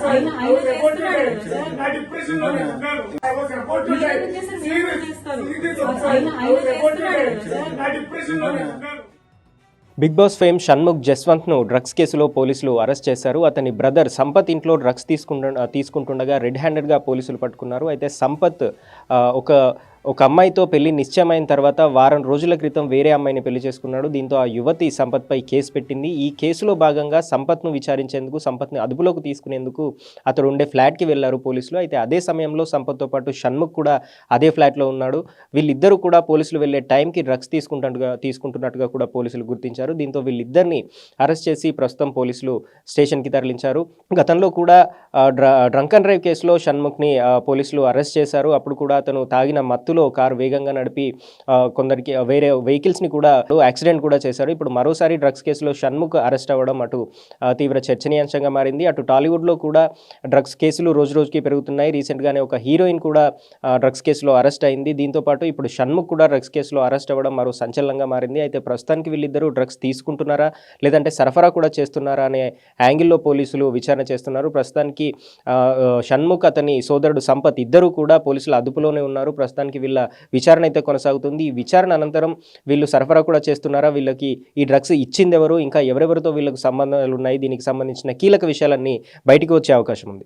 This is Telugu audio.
ఆయన ఆయన చేస్తున్నాడు కదా సార్. ఆయన చేస్తున్నాడు కదా sir. Big boss fame Shanmukh జస్వంత్ను డ్రగ్స్ కేసులో పోలీసులు అరెస్ట్ చేశారు. అతని బ్రదర్ సంపత్ ఇంట్లో డ్రగ్స్ తీసుకుంటుండగా రెడ్ హ్యాండెడ్గా పోలీసులు పట్టుకున్నారు. అయితే సంపత్ ఒక అమ్మాయితో పెళ్లి నిశ్చయమైన తర్వాత వారం రోజుల క్రితం వేరే అమ్మాయిని పెళ్లి చేసుకున్నాడు. దీంతో ఆ యువతి సంపత్పై కేసు పెట్టింది. ఈ కేసులో భాగంగా సంపత్ను విచారించేందుకు, సంపత్ని అదుపులోకి తీసుకునేందుకు అతడు ఉండే ఫ్లాట్కి వెళ్లారు పోలీసులు. అయితే అదే సమయంలో సంపత్తో పాటు షణ్ముఖ్ కూడా అదే ఫ్లాట్లో ఉన్నాడు. వీళ్ళిద్దరూ కూడా పోలీసులు వెళ్లే టైంకి డ్రగ్స్ తీసుకుంటున్నట్టుగా కూడా పోలీసులు గుర్తించారు. దీంతో వీళ్ళిద్దరిని అరెస్ట్ చేసి ప్రస్తుతం పోలీసులు స్టేషన్కి తరలించారు. గతంలో కూడా డ్రంక్ అండ్ డ్రైవ్ కేసులో షణ్ముఖ్ని పోలీసులు అరెస్ట్ చేశారు. అప్పుడు కూడా అతను తాగిన మత్తులో కారు వేగంగా నడిపి కొందరికి వేరే వెహికల్స్ని కూడా యాక్సిడెంట్ కూడా చేశారు. ఇప్పుడు మరోసారి డ్రగ్స్ కేసులో షణ్ముఖ్ అరెస్ట్ అవ్వడం అటు తీవ్ర చర్చనీయాంశంగా మారింది. అటు టాలీవుడ్లో కూడా డ్రగ్స్ కేసులు రోజు రోజుకి పెరుగుతున్నాయి. రీసెంట్గానే ఒక హీరోయిన్ కూడా డ్రగ్స్ కేసులో అరెస్ట్ అయింది. దీంతోపాటు ఇప్పుడు షణ్ముఖ్ కూడా డ్రగ్స్ కేసులో అరెస్ట్ అవ్వడం మరో సంచలనంగా మారింది. అయితే ప్రస్తుతానికి వీళ్ళిద్దరూ డ్రగ్స్ తీసుకుంటున్నారా లేదంటే సరఫరా కూడా చేస్తున్నారా అనే యాంగిల్లో పోలీసులు విచారణ చేస్తున్నారు. ప్రస్తుతానికి షణ్ముఖ్ అతని సోదరుడు సంపత్ ఇద్దరు కూడా పోలీసుల అదుపులోనే ఉన్నారు. ప్రస్తుతానికి వీళ్ళ విచారణ అయితే కొనసాగుతుంది. ఈ విచారణ అనంతరం వీళ్ళు సరఫరా కూడా చేస్తున్నారా, వీళ్ళకి ఈ డ్రగ్స్ ఇచ్చింది ఎవరు, ఇంకా ఎవరెవరితో వీళ్ళకు సంబంధాలు ఉన్నాయి, దీనికి సంబంధించిన కీలక విషయాలన్నీ బయటికి వచ్చే అవకాశం ఉంది.